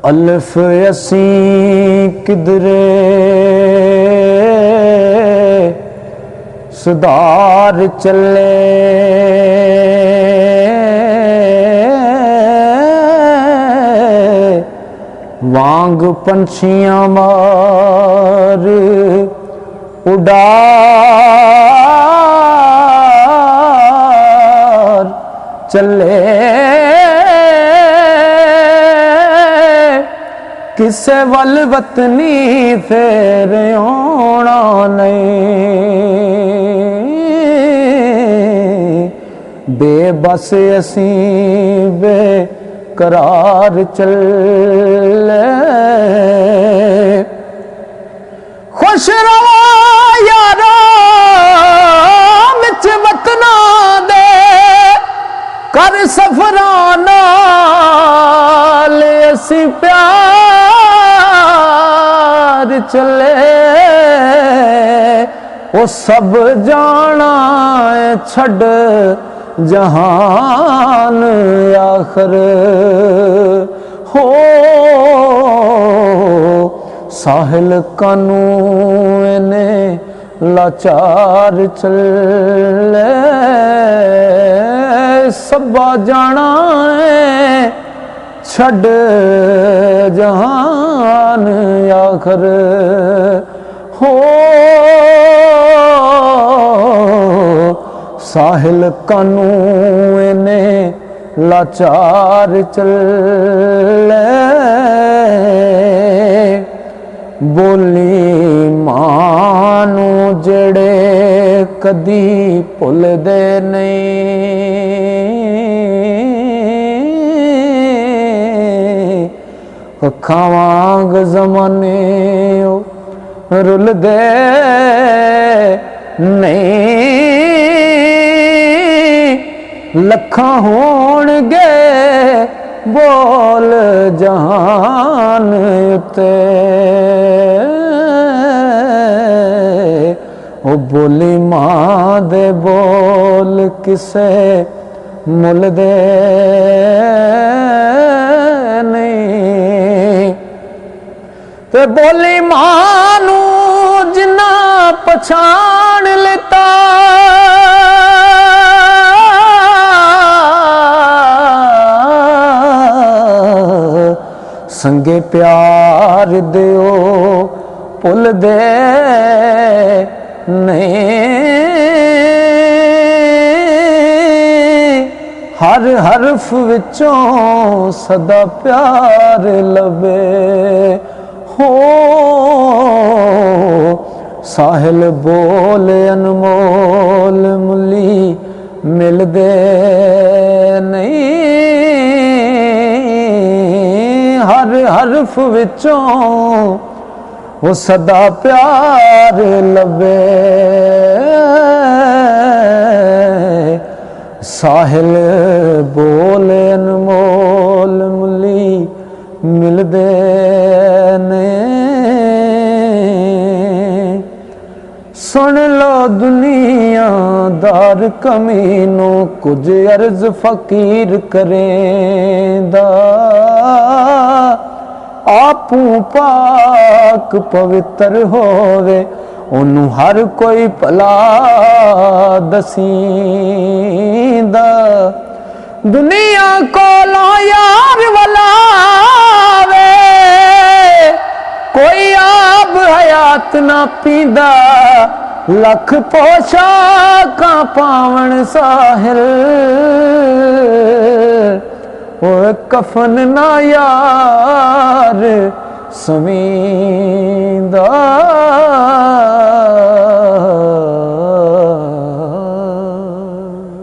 अल्फ असी किधरे सुधार चले वांग पंछियां मार उड़ार चले किसे वल वतनी फेर आना नहीं बेबस असी बेकरार चले खुश रहो यारा विच वतना दे कर सफराना ले असी प्यार चले वो सब जाना है छड़ जहान आखर हो साहिल कानू ने लाचार चले सब जाना है छड़ जहान आखर हो साहिल कानू ने लाचार चले बोली मानू जड़े कदी भुल दे नहीं अखां वांग जमाने रुल दे नहीं लखां होणगे बोल जहान उते ओ बोली मां दे बोल किसे मुल दे नहीं ते बोली मानू जिन्ना पछाण लेता संगे प्यार दियो भुल दे नहीं हर हरफ विचों सदा प्यार लबे हो साहिल बोल अनमोल मुली मिल दे नहीं हर हरफ विचों वो सदा प्यार लबे साहिल बोल अनमोल मुली मिल दे नहीं सुन लो दुनियादार कमीनों कुछ अर्ज फकीर करेंदा आपू पाक पवित्र होवे ओनू हर कोई भला दसींदा दुनिया कोलों यार वलावे कोई आब हयात ना पींदा लख पोशाका पावण साहिल ओ कफन ना यार समी